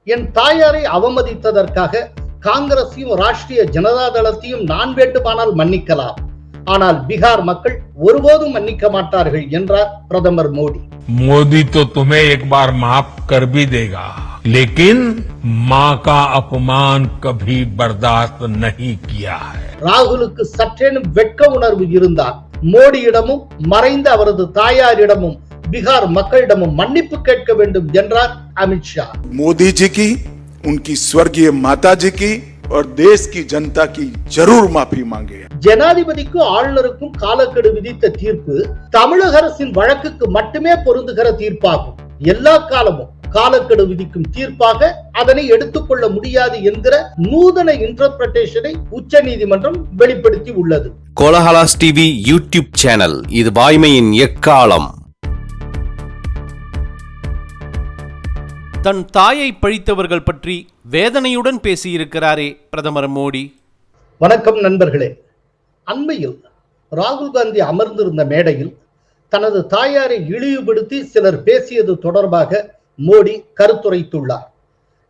என் தாயாரை அவமதித்ததற்காக காங்கிரஸையும் ராஷ்டிரிய ஜனதா தளத்தையும் நான் வேண்டுமானால் மன்னிக்கலாம், ஆனால் பீகார் மக்கள் ஒருபோதும் மன்னிக்க மாட்டார்கள் என்றார் பிரதமர் மோடி. मोदी तो तुम्हें एक बार माफ कर भी देगा, लेकिन माँ का अपमान कभी बर्दाश्त नहीं किया है. ராகுலுக்கு சற்றேனும் வெட்க உணர்வு இருந்தால் மோடியிடமும் மறைந்த அவரது தாயாரிடமும் பீகார் மக்களிடமும் மன்னிப்பு கேட்க வேண்டும் என்றார் அமித்ஷா. मोदी जी की, उनकी स्वर्गीय माता जी की और देश की जनता की जरूर माफी मांगे. ஜனாதிபதிக்கும் ஆளுநருக்கும் காலக்கெடு விதித்த தீர்ப்பு தமிழக அரசின் வழக்குக்கு மட்டுமே பொருந்துகிற தீர்ப்பாகும். எல்லா காலமும் காலக்கெடு விதிக்கும் தீர்ப்பாக அதனை எடுத்துக்கொள்ள முடியாது என்கிற நூதன இன்டர்பிரேஷனை உச்ச நீதிமன்றம் வெளிப்படுத்தி உள்ளது. கோலஹலாஸ் டிவி யூடியூப் சேனல், இது வாய்மையின் எக்காலம். தன் தாயை பழித்தவர்கள் பற்றி வேதனையுடன் பேசியிருக்கிறாரே பிரதமர் மோடி. வணக்கம் நண்பர்களே. அண்மையில் ராகுல் காந்தி அமர்ந்திருந்த மேடையில் தனது தாயாரை இழிவுபடுத்தி சிலர் பேசியது தொடர்பாக மோடி கருத்துரைத்துள்ளார்.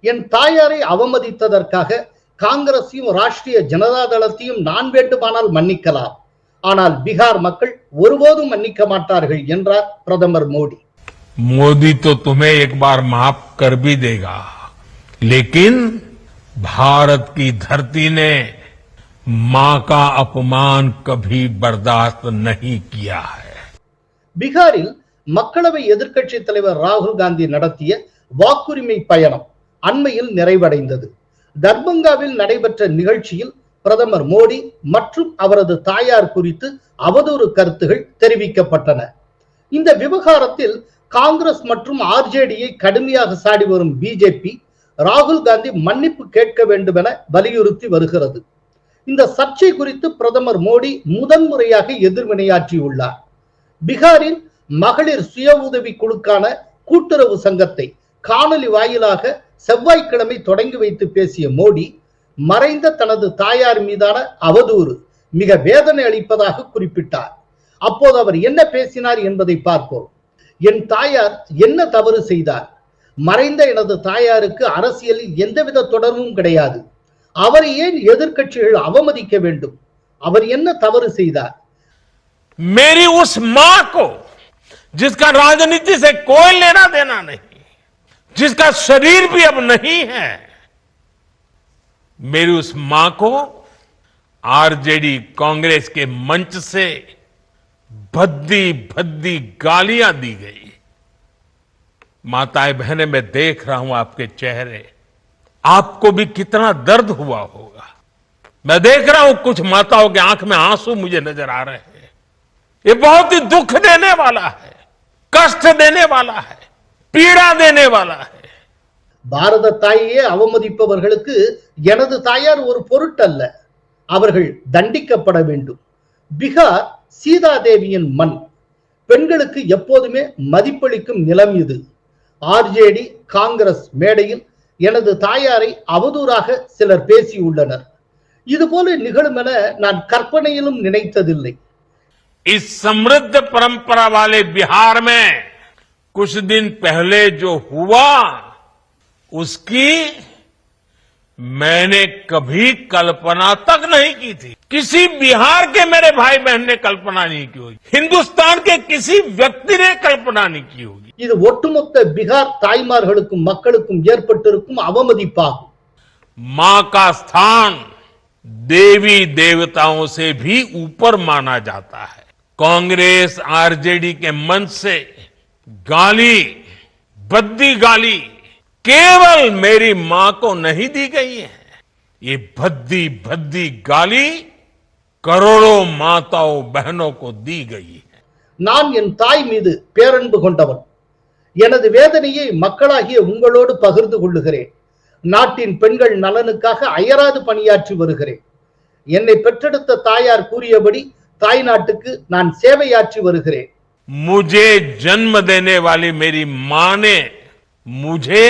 என் தாயாரை அவமதித்ததற்காக காங்கிரஸையும் ராஷ்டிரிய ஜனதா தளத்தையும் நான் வேண்டுமானால் மன்னிக்கலாம், ஆனால் பீகார் மக்கள் ஒருபோதும் மன்னிக்க மாட்டார்கள் என்றார் பிரதமர் மோடி. मोदी तो तुम्हें एक बार माफ कर भी देगा, लेकिन भारत की धरती ने मां का अपमान कभी बर्दाश्त नहीं किया है. பீகாரில் மக்களவை எதிர்க்கட்சி தலைவர் ராகுல் காந்தி நடத்திய வாக்குரிமை பயணம் அண்மையில் நிறைவடைந்தது. தர்பங்காவில் நடைபெற்ற நிகழ்ச்சியில் பிரதமர் மோடி மற்றும் அவரது தாயார் குறித்து அவதூறு கருத்துகள் தெரிவிக்கப்பட்டன. இந்த விவகாரத்தில் காங்கிரஸ் மற்றும் ஆர்ஜேடியை கடுமையாக சாடி வரும் பிஜேபி ராகுல் காந்தி மன்னிப்பு கேட்க வேண்டும் என வலியுறுத்தி வருகிறது. இந்த சர்ச்சை குறித்து பிரதமர் மோடி முதன்முறையாக எதிர்வினையாற்றியுள்ளார். பீகாரில் மகளிர் சுய உதவி குழுக்கான கூட்டுறவு சங்கத்தை காணொலி வாயிலாக செவ்வாய்க்கிழமை தொடங்கி வைத்து பேசிய மோடி, மறைந்த தனது தாயார் மீதான அவதூறு மிக வேதனை அளிப்பதாக குறிப்பிட்டார். அப்போது அவர் என்ன பேசினார் என்பதை பார்ப்போம். என் தாயார் என்ன தவறு செய்தார்? மறைந்த எனது தாயாருக்கு அரசியலில் எந்தவித தொடர்பும் கிடையாது. அவரை ஏன் எதிர்க்கட்சிகள் அவமதிக்க வேண்டும்? அவர் என்ன தவறு செய்தார்? मेरी उस मां को, जिसका राजनीति से कोई लेना देना नहीं, जिसका शरीर भी अब नहीं है, मेरी उस मां को आरजेडी कांग्रेस के मंच से भद्दी भद्दी गालियां दी गई. माताएं बहनें, मैं देख रहा हूं आपके चेहरे, आपको भी कितना दर्द हुआ होगा. मैं देख रहा हूं कुछ माताओं के आंख में आंसू मुझे नजर आ रहे हैं. ये बहुत ही दुख देने वाला है, कष्ट देने वाला है, पीड़ा देने वाला है. பாரத தாயையே அவமதிப்பவர்களுக்கு எனது தாயார் ஒரு பொருட்டல்ல, அவர்கள் தண்டிக்கப்பட வேண்டும். பீகார் சீதாதேவியின் மண். பெண்களுக்கு எப்போதுமே மதிப்பளிக்கும் நிலம் இது. ஆர்ஜேடி காங்கிரஸ் மேடையில் எனது தாயாரை அவதூறாக சிலர் பேசியுள்ளனர். இதுபோல நிகழும் என நான் கற்பனையிலும் நினைத்ததில்லை. इस समृद्ध परंपरा वाले बिहार में कुछ दिन पहले जो हुआ, उसकी मैंने कभी कल्पना तक नहीं की थी. किसी बिहार के मेरे भाई बहन ने कल्पना नहीं की होगी, हिंदुस्तान के किसी व्यक्ति ने कल्पना नहीं की होगी. இது ஒட்டுமொத்த பீகார் தாய்மார்களுக்கும் மக்களுக்கும் ஏற்பட்டிருக்கும் அவமதிப்பாகும். मां का स्थान देवी देवताओं से भी ऊपर माना जाता है. कांग्रेस आरजेडी के मंच से गाली, भद्दी गाली केवल मेरी मां को नहीं दी गई है. ये भद्दी भद्दी गाली करोड़ों माताओं बहनों को दी गई है. நான் என் தாய் மீது பேரன்பு கொண்டவன். எனது வேதனையை மக்களாகிய உங்களோடு பகிர்ந்து கொள்ளுகிறேன். நாட்டின் பெண்கள் நலனுக்காக அயராது பணியாற்றி வருகிறேன். என்னை பெற்றெடுத்த தாயார் கூறியபடி தாய் நாட்டுக்கு நான் சேவையாற்றி வருகிறேன். मुझे जन्म देने वाली मेरी मां ने मुझे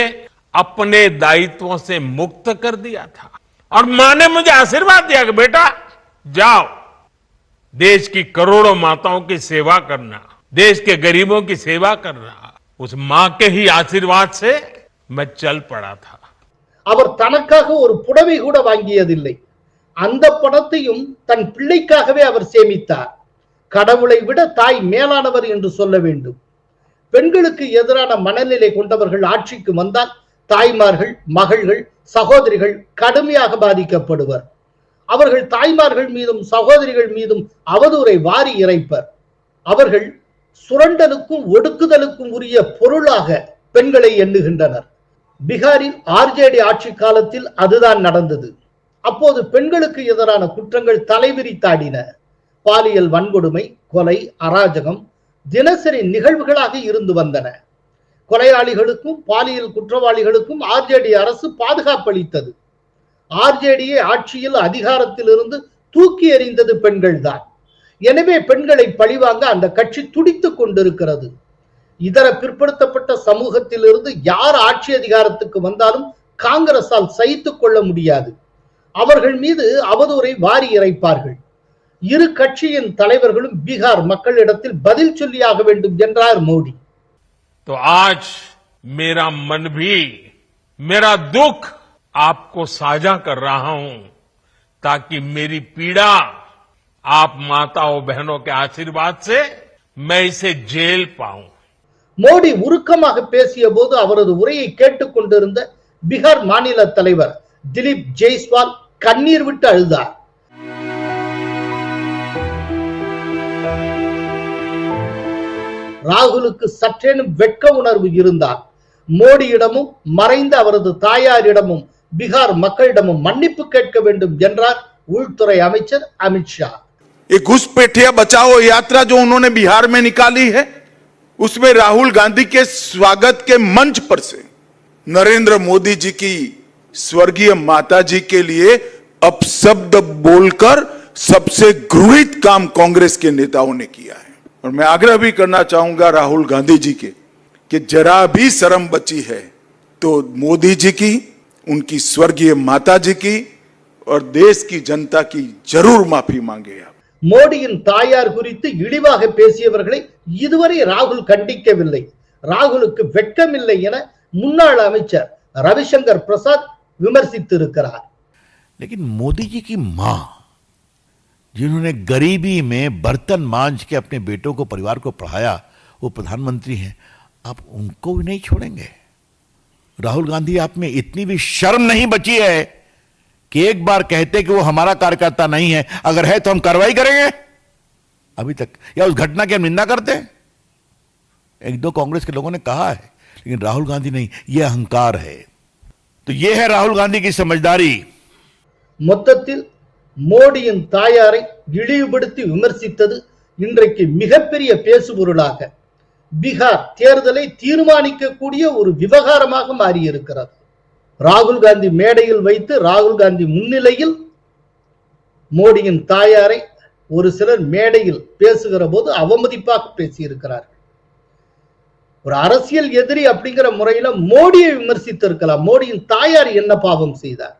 अपने दायित्वों से मुक्त कर दिया था और मां ने मुझे आशीर्वाद दिया कि बेटा जाओ, देश की करोड़ों माताओं की सेवा करना, देश के गरीबों की सेवा करना. उस मां के ही आशीर्वाद से मैं चल पड़ा था. அவர் தனக்காக ஒரு புடவை கூட வாங்கியதில்லை. அந்த பணத்தையும் தன் பிள்ளைக்காகவே அவர் சேமித்தார். கடவுளை விட தாய் மேலானவர் என்று சொல்ல வேண்டும். பெண்களுக்கு எதிரான மனநிலை கொண்டவர்கள் ஆட்சிக்கு வந்தால் தாய்மார்கள், மகள்கள், சகோதரிகள் கடுமையாக பாதிக்கப்படுவர். அவர்கள் தாய்மார்கள் மீதும் சகோதரிகள் மீதும் அவதூறை வாரி இறைப்பர். அவர்கள் சுரண்டலுக்கும் ஒடுக்குதலுக்கும் உரிய பொருளாக பெண்களை எண்ணுகின்றனர். பீகாரில் ஆர்ஜேடி ஆட்சி காலத்தில் அதுதான் நடந்தது. அப்போது பெண்களுக்கு எதிரான குற்றங்கள் தலைவிரித்தாடின. பாலியல் வன்கொடுமை, கொலை, அராஜகம் தினசரி நிகழ்வுகளாக இருந்து வந்தன. கொலையாளிகளுக்கும் பாலியல் குற்றவாளிகளுக்கும் ஆர்ஜேடி அரசு பாதுகாப்பளித்தது. ஆர்ஜேடியை ஆட்சியில் அதிகாரத்தில் இருந்து தூக்கி எறிந்தது பெண்கள் தான். எனவே பெண்களை பழிவாங்க அந்த கட்சி துடித்துக் கொண்டிருக்கிறது. இதர பிற்படுத்தப்பட்ட சமூகத்திலிருந்து யார் ஆட்சி அதிகாரத்துக்கு வந்தாலும் காங்கிரஸால் சகித்துக் கொள்ள முடியாது. அவர்கள் மீது அவதூறை வாரி இறைப்பார்கள். இரு கட்சியின் தலைவர்களும் பீகார் மக்களிடத்தில் பதில் சொல்லியாக வேண்டும் என்றார் மோடி. तो आज मेरा मन भी मेरा दुख आपको साझा कर रहा हूं ताकि मेरी पीड़ा आप माताओं बहनों के आशीर्वाद से मैं इसे झेल पाऊं. மோடி உருக்கமாக பேசிய போது அவரது உரையை கேட்டுக் கொண்டிருந்த பீகார் மாநில தலைவர் திலீப் ஜெய்ஸ்வால் கண்ணீர் விட்டு அழுதார். ராகுலுக்கு சற்றேனும் வெட்க உணர்வு இருந்தால் மோடியிடமும் மறைந்த அவரது தாயாரிடமும் பீகார் மக்களிடமும் மன்னிப்பு கேட்க வேண்டும் என்றார் உள்துறை அமைச்சர் அமித்ஷா. ये घुसपैठिया बचाओ यात्रा जो उन्होंने बिहार में निकाली है, उसमें राहुल गांधी के स्वागत के मंच पर से नरेंद्र मोदी जी की स्वर्गीय माता जी के लिए अपशब्द बोलकर सबसे घृणित काम कांग्रेस के नेताओं ने किया है. और मैं आग्रह भी करना चाहूंगा राहुल गांधी जी के कि जरा भी शर्म बची है तो मोदी जी की, उनकी स्वर्गीय माता जी की और देश की जनता की जरूर माफी मांगे. மோடியின் தாயார் குறித்து இழிவாக பேசியவர்களை இதுவரை ராகுல் கண்டிக்கவில்லை. ராகுலுக்கு வெட்கமில்லை என முன்னாள் அமைச்சர் ரவிशंकर பிரசாத் விமர்சித்திருக்கிறார். लेकिन मोदी जी की मां, जिन्होंने गरीबी में बर्तन मांज के अपने बेटों को, परिवार को पढ़ाया, वो प्रधानमंत्री हैं, आप उनको भी नहीं छोड़ेंगे? राहुल गांधी, आप में इतनी भी शर्म नहीं बची है कि एक बार कहते कि वो हमारा कार्यकर्ता नहीं है, अगर है तो हम कार्रवाई करेंगे? अभी तक या उस घटना की हम निंदा करते हैं? एक दो कांग्रेस के लोगों ने कहा है, लेकिन राहुल गांधी नहीं. ये अहंकार है. तो ये है राहुल गांधी की समझदारी. மொத்தத்தில் மோடியின் தாயாரை இழிவுபடுத்தி விமர்சித்தது இன்றைக்கு மிகப்பெரிய பேசுபொருளாக பீகார் தேர்தலை தீர்மானிக்கக்கூடிய ஒரு விவகாரமாக மாறியிருக்கிறது. ராகுல் காந்தி மேடையில் வைத்து ராகுல் காந்தி முன்னிலையில் மோடியின் தாயாரை ஒரு சிலர் மேடையில் பேசுகிற போது அவமதிப்பாக பேசியிருக்கிறார்கள். ஒரு அரசியல் எதிரி அப்படிங்கிற முறையில மோடியை விமர்சித்திருக்கலாம். மோடியின் தாயார் என்ன பாவம் செய்தார்?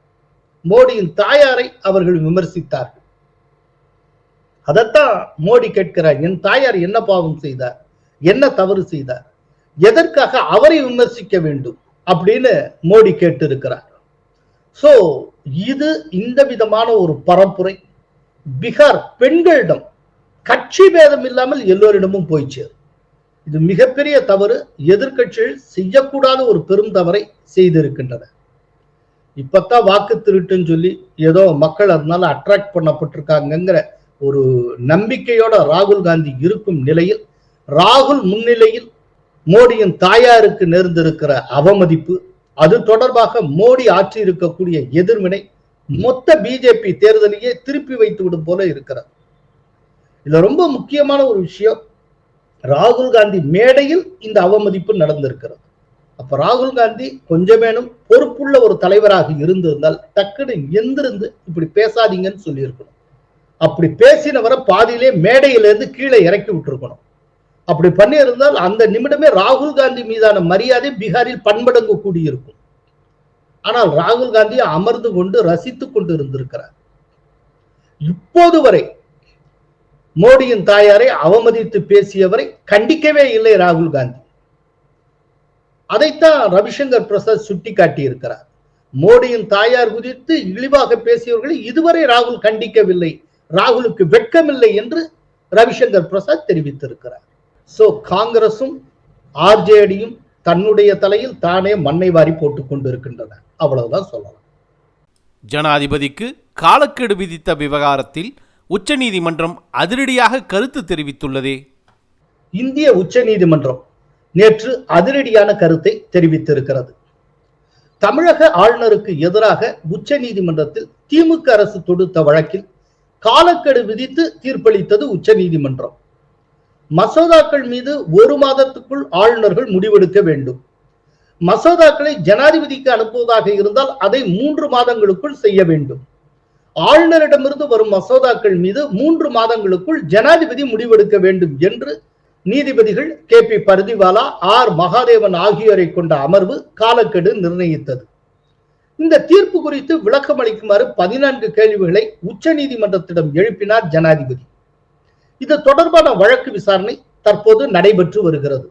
மோடியின் தாயாரை அவர்கள் விமர்சித்தார்கள். அதத்தான் மோடி கேட்கிறார், என் தாயார் என்ன பாவம் செய்தார், என்ன தவறு செய்தார், எதற்காக அவரை விமர்சிக்க வேண்டும் அப்படின்னு மோடி கேட்டிருக்கிறார். சோ இது இந்த விதமான ஒரு பரப்புரை பீகார் பெண்களிடம் கட்சி பேதம் இல்லாமல் எல்லோரிடமும் போய் சேரும். இது மிகப்பெரிய தவறு. எதிர்க்கட்சிகள் செய்யக்கூடாத ஒரு பெரும் தவறை செய்திருக்கின்றன. இப்பத்தான் வாக்கு திருட்டுன்னு சொல்லி ஏதோ மக்கள் அதனால அட்ராக்ட் பண்ணப்பட்டிருக்காங்கிற ஒரு நம்பிக்கையோட ராகுல் காந்தி இருக்கும் நிலையில், ராகுல் முன்னிலையில் மோடியின் தாயாருக்கு நேர்ந்திருக்கிற அவமதிப்பு, அது தொடர்பாக மோடி ஆற்றி இருக்கக்கூடிய எதிர்வினை மொத்த பிஜேபி தேர்தலையே திருப்பி வைத்து விடும் போல இருக்கிறது. இதுல ரொம்ப முக்கியமான ஒரு விஷயம், ராகுல் காந்தி மேடையில் இந்த அவமதிப்பு நடந்திருக்கிறது. அப்ப ராகுல் காந்தி கொஞ்சமேனும் பொறுப்புள்ள ஒரு தலைவராக இருந்திருந்தால் டக்குன்னு எந்திருந்து இப்படி பேசாதீங்கன்னு சொல்லி இருக்கணும். அப்படி பேசினவரை பாதியிலே மேடையிலிருந்து கீழே இறக்கி விட்டுருக்கணும். அப்படி பண்ணி இருந்தால் அந்த நிமிடமே ராகுல் காந்தி மீதான மரியாதை பீகாரில் பன்மடங்கு கூடியிருக்கும். ஆனால் ராகுல் காந்தி அமர்ந்து கொண்டு ரசித்துக் கொண்டு இருந்திருக்கிறார். இப்போது வரை மோடியின் தாயாரை அவமதித்து பேசியவரை கண்டிக்கவே இல்லை ராகுல் காந்தி. அதைத்தான் ரவிशंकर பிரசாத் சுட்டி காட்டி இருக்கிறார். மோடியின் தாயார் குறித்து இழிவாக பேசியவர்களை இதுவரை ராகுல் கண்டிக்கவில்லை, ராகுலுக்கு வெட்கமில்லை என்று ரவிசங்கர் பிரசாத் தெரிவித்திருக்கிறார். சோ காங்கிரசும் ஆர்ஜேடியும் தன்னுடைய தலையில் தானே மண்ணை வாரி போட்டுக் கொண்டிருக்கின்றன, அவ்வளவுதான் சொல்லலாம். ஜனாதிபதிக்கு காலக்கெடு விதித்த விவகாரத்தில் உச்சநீதிமன்றம் அதிரடியாக கருத்து தெரிவித்துள்ளதே. இந்திய உச்சநீதிமன்றம் நேற்று அதிரடியான கருத்தை தெரிவித்திருக்கிறது. தமிழக ஆளுநருக்கு எதிராக உச்சநீதிமன்றத்தில் திமுக அரசு தொடுத்த வழக்கில் காலக்கெடு விதித்து தீர்ப்பளித்தது உச்சநீதிமன்றம். மசோதாக்கள் மீது 1 மாதத்துக்குள் ஆளுநர்கள் முடிவெடுக்க வேண்டும். மசோதாக்களை ஜனாதிபதிக்கு அனுப்புவதாக இருந்தால் அதை 3 மாதங்களுக்குள் செய்ய வேண்டும். ஆளுநரிடமிருந்து வரும் மசோதாக்கள் மீது 3 மாதங்களுக்குள் ஜனாதிபதி முடிவெடுக்க வேண்டும் என்று நீதிபதிகள் KP பர்திவாலா, R மகாதேவன் ஆகியோரை கொண்ட அமர்வு காலக்கெடு நிர்ணயித்தது. இந்த தீர்ப்பு குறித்து விளக்கம் அளிக்குமாறு 14 கேள்விகளை உச்ச நீதிமன்றத்திடம் எழுப்பினார் ஜனாதிபதி. இது தொடர்பான வழக்கு விசாரணை தற்போது நடைபெற்று வருகிறது.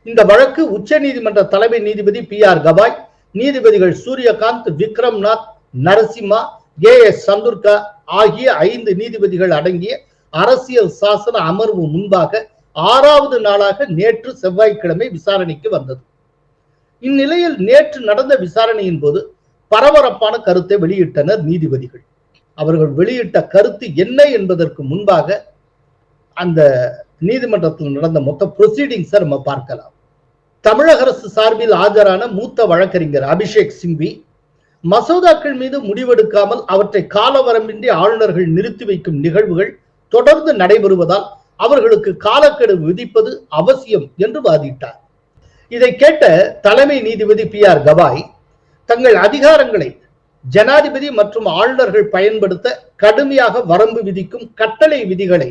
இந்த வழக்கு உச்ச நீதிமன்ற தலைமை நீதிபதி PR கவாய், நீதிபதிகள் சூரியகாந்த், விக்ரம்நாத், நரசிம்மா, AS சந்துர்கா ஆகிய 5 நீதிபதிகள் அடங்கிய அரசியல் சாசன அமர்வு முன்பாக 6வது நாளாக நேற்று செவ்வாய்க்கிழமை விசாரணைக்கு வந்தது. இந்நிலையில் நேற்று நடந்த விசாரணையின் போது பரபரப்பான கருத்தை வெளியிட்டனர் நீதிபதிகள். அவர்கள் வெளியிட்ட கருத்து என்ன என்பதற்கு முன்பாக அந்த நீதிமன்றத்தில் நடந்த மொத்த ப்ரொசீடிங்ஸை நம்ம பார்க்கலாம். தமிழக அரசு சார்பில் ஆஜரான மூத்த வழக்கறிஞர் அபிஷேக் சிங்வி, மசோதாக்கள் மீது முடிவெடுக்காமல் அவற்றை காலவரம்பின்றி ஆளுநர்கள் நிறுத்தி வைக்கும் நிகழ்வுகள் தொடர்ந்து நடைபெறுவதால் அவர்களுக்கு காலக்கெடு விதிப்பது அவசியம் என்று வாதிட்டார். இதை கேட்ட தலைமை நீதிபதி PR கவாய், தங்கள் அதிகாரங்களை ஜனாதிபதி மற்றும் ஆளுநர்கள் பயன்படுத்த கடுமையாக வரம்பு விதிக்கும் கட்டளை விதிகளை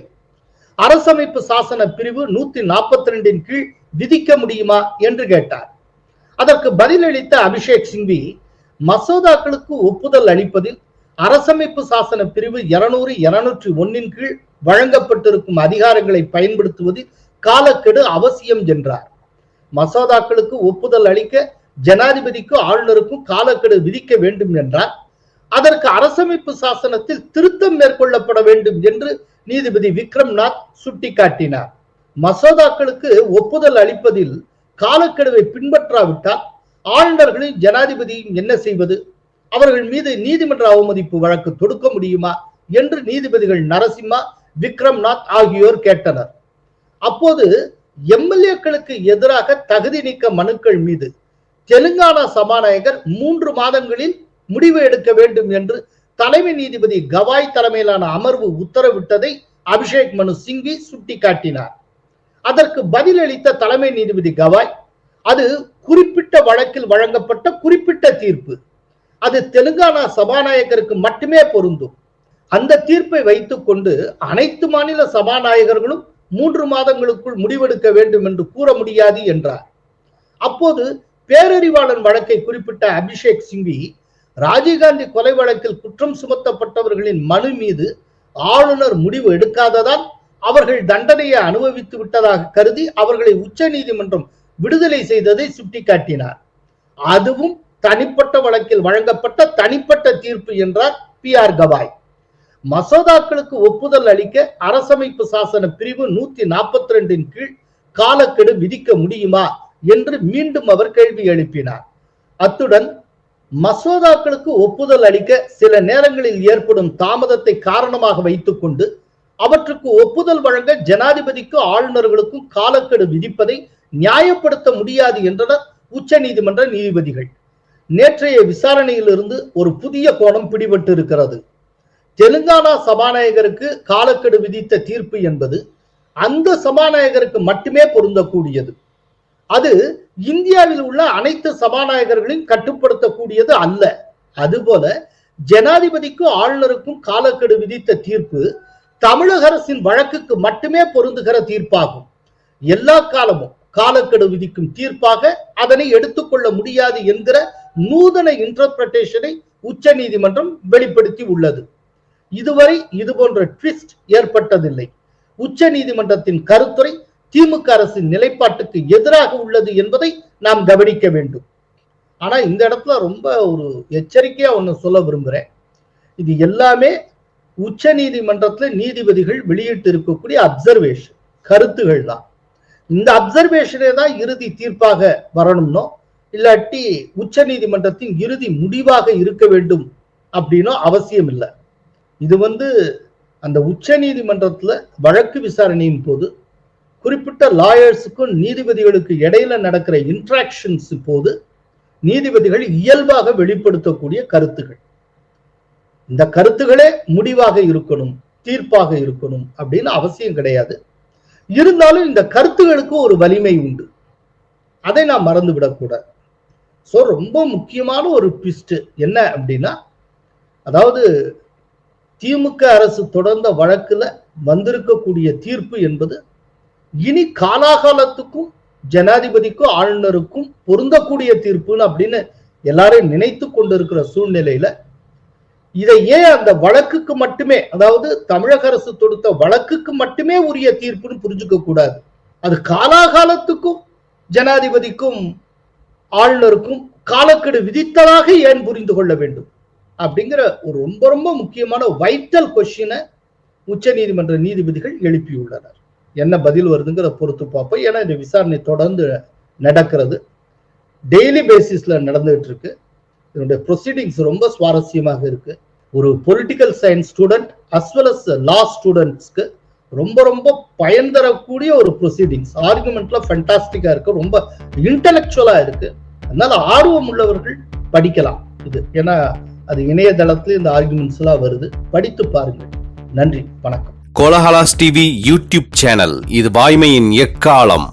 அரசமைப்பு சாசன பிரிவு 142 கீழ் விதிக்க முடியுமா என்று கேட்டார். அதற்கு பதிலளித்த அபிஷேக் சிங்வி, மசோதாக்களுக்கு ஒப்புதல் அளிப்பதில் அரசமைப்பு சாசன பிரிவு 200, 201 கீழ் வழங்கப்பட்டிருக்கும் அதிகாரங்களை பயன்படுத்துவதில் காலக்கெடு அவசியம் என்றார். மசோதாக்களுக்கு ஒப்புதல் அளிக்க ஜனாதிபதிக்கும் ஆளுநருக்கும் காலக்கெடு விதிக்க வேண்டும் என்றார். அதற்கு அரசமைப்பு சாசனத்தில் திருத்தம் மேற்கொள்ளப்பட வேண்டும் என்று நீதிபதி விக்ரம்நாத் சுட்டிக்காட்டினார். மசோதாக்களுக்கு ஒப்புதல் அளிப்பதில் காலக்கெடுவை பின்பற்றாவிட்டால் ஆளுநர்களையும் ஜனாதிபதியும் என்ன செய்வது? அவர்கள் மீது நீதிமன்ற அவமதிப்பு வழக்கு தொடுக்க முடியுமா என்று நீதிபதிகள் நரசிம்மா, விக்ரம்நாத் ஆகியோர் கேட்டனர். அப்போது MLA-க்களுக்கு எதிராக தகுதி நீக்க மனுக்கள் மீது தெலுங்கானா சபாநாயகர் 3 மாதங்களில் முடிவு எடுக்க வேண்டும் என்று தலைமை நீதிபதி கவாய் தலைமையிலான அமர்வு உத்தரவிட்டதை அபிஷேக் மனு சிங்வி சுட்டிக்காட்டினார். அதற்கு பதிலளித்த தலைமை நீதிபதி கவாய், அது குறிப்பிட்ட வழக்கில் வழங்கப்பட்ட குறிப்பிட்ட தீர்ப்பு, அது தெலுங்கானா சபாநாயகருக்கு மட்டுமே பொருந்தும். அந்த தீர்ப்பை வைத்துக் கொண்டு அனைத்து மாநில சபாநாயகர்களும் 3 மாதங்களுக்குள் முடிவெடுக்க வேண்டும் என்று கூற முடியாது என்றார். அப்போது பேரறிவாளன் வழக்கை குறிப்பிட்ட அபிஷேக் சிங்வி, ராஜீவ்காந்தி கொலை வழக்கில் குற்றம் சுமத்தப்பட்டவர்களின் மனு மீது ஆளுநர் முடிவு எடுக்காததால் அவர்கள் தண்டனையை அனுபவித்து விட்டதாக கருதி அவர்களை உச்ச நீதிமன்றம் விடுதலை செய்ததை சுட்டிக்காட்டினார். அதுவும் தனிப்பட்ட வழக்கில் வழங்கப்பட்ட தனிப்பட்ட தீர்ப்பு என்றார் PR கவாய். மசோதாக்களுக்கு ஒப்புதல் அளிக்க அரசமைப்பு சாசன பிரிவு 142 கீழ் காலக்கெடு விதிக்க முடியுமா என்று மீண்டும் அவர் கேள்வி எழுப்பினார். அத்துடன் மசோதாக்களுக்கு ஒப்புதல் அளிக்க சில நேரங்களில் ஏற்படும் தாமதத்தை காரணமாக வைத்துக் கொண்டு அவற்றுக்கு ஒப்புதல் வழங்க ஜனாதிபதிக்கும் ஆளுநர்களுக்கும் காலக்கெடு விதிப்பதை நியாயப்படுத்த முடியாது என்றனர் உச்ச நீதிமன்ற நீதிபதிகள். நேற்றைய விசாரணையிலிருந்து ஒரு புதிய கோணம் பிடிபட்டு இருக்கிறது. தெலுங்கானா சபாநாயகருக்கு காலக்கெடு விதித்த தீர்ப்பு என்பது அந்த சபாநாயகருக்கு மட்டுமே பொருந்தக்கூடியது. அது இந்தியாவில் உள்ள அனைத்து சபாநாயகர்களையும் கட்டுப்படுத்தக்கூடியது அல்ல. அதுபோல ஜனாதிபதிக்கும் ஆளுநருக்கும் காலக்கெடு விதித்த தீர்ப்பு தமிழக அரசின் வழக்குக்கு மட்டுமே பொருந்துகிற தீர்ப்பாகும். எல்லா காலமும் காலக்கெடு விதிக்கும் தீர்ப்பாக அதனை எடுத்துக்கொள்ள முடியாது என்கிற நூதன இன்டர்பிரேஷனை உச்ச நீதிமன்றம் வெளிப்படுத்தி உள்ளது. இதுவரை இதுபோன்ற ட்விஸ்ட் ஏற்பட்டதில்லை. உச்ச நீதிமன்றத்தின் கருத்துரை திமுக அரசின் நிலைப்பாட்டுக்கு எதிராக உள்ளது என்பதை நாம் கவனிக்க வேண்டும். ஆனா இந்த இடத்துல ரொம்ப ஒரு எச்சரிக்கையா ஒண்ணு சொல்ல விரும்புறேன். இது எல்லாமே உச்ச நீதிமன்றத்துல நீதிபதிகள் வெளியிட்டு இருக்கக்கூடிய அப்சர்வேஷன், கருத்துகள் தான். இந்த அப்சர்வேஷனே தான் இறுதி தீர்ப்பாக வரணும்னோ இல்லாட்டி உச்ச நீதிமன்றத்தின் இறுதி முடிவாக இருக்க வேண்டும் அப்படின்னும் அவசியம் இல்லை. இது அந்த உச்ச நீதிமன்றத்துல வழக்கு விசாரணையின் போது குறிப்பிட்ட லாயர்ஸுக்கும் நீதிபதிகளுக்கு இடையில நடக்கிற இன்ட்ராக்ஷன்ஸ் போது நீதிபதிகள் இயல்பாக வெளிப்படுத்தக்கூடிய கருத்துகள். இந்த கருத்துகளே முடிவாக இருக்கணும், தீர்ப்பாக இருக்கணும் அப்படின்னு அவசியம் கிடையாது. இருந்தாலும் இந்த கருத்துகளுக்கு ஒரு வலிமை உண்டு, அதை நாம் மறந்து விடக்கூடாது. சோ ரொம்ப முக்கியமான ஒரு ட்விஸ்ட் என்ன அப்படின்னா, அதாவது திமுக அரசு தொடர்ந்த வழக்குல வந்திருக்கக்கூடிய தீர்ப்பு என்பது இனி காலாகாலத்துக்கும் ஜனாதிபதிக்கும் ஆளுநருக்கும் பொருந்தக்கூடிய தீர்ப்புன்னு அப்படின்னு எல்லாரும் நினைத்து கொண்டிருக்கிற சூழ்நிலையில இதை ஏன் அந்த வழக்குக்கு மட்டுமே, அதாவது தமிழக அரசு தொடுத்த வழக்குக்கு மட்டுமே உரிய தீர்ப்புன்னு புரிஞ்சுக்க கூடாது. அது காலாகாலத்துக்கும் ஜனாதிபதிக்கும் ஆளுநருக்கும் காலக்கெடு விதித்ததாக ஏன் புரிந்து கொள்ள வேண்டும் அப்படிங்கிற ஒரு ரொம்ப ரொம்ப முக்கியமான வைட்டல் கொஸ்டினை உச்ச நீதிமன்ற நீதிபதிகள் எழுப்பியுள்ளனர். என்ன பதில் வருதுங்கிற பொறுத்து பார்ப்போம். ஏன்னா இந்த விசாரணை தொடர்ந்து நடக்கிறது, டெய்லி பேசிஸ்ல நடந்துட்டு இருக்கு. இதனுடைய ப்ரொசீடிங்ஸ் ரொம்ப சுவாரஸ்யமாக இருக்கு. ஒரு political science student as well as law ஸ்டூடெண்ட்ஸ்க்கு ரொம்ப ரொம்ப பயன் தரக்கூடிய ஒரு ப்ரொசீடிங்ஸ். ஆர்குமெண்ட்ல ஃபண்டாஸ்டிக்கா இருக்கு, ரொம்ப இன்டெலெக்சுவலா இருக்கு. அதனால ஆர்வம் உள்ளவர்கள் படிக்கலாம் இது. ஏன்னா அது இணையதளத்துல இந்த ஆர்குமெண்ட்ஸ் எல்லாம் வருது, படித்து பாருங்கள். நன்றி, வணக்கம். கோலஹலாஸ் டிவி யூடியூப் சேனல், இது வாய்மையின் எக்காலம்.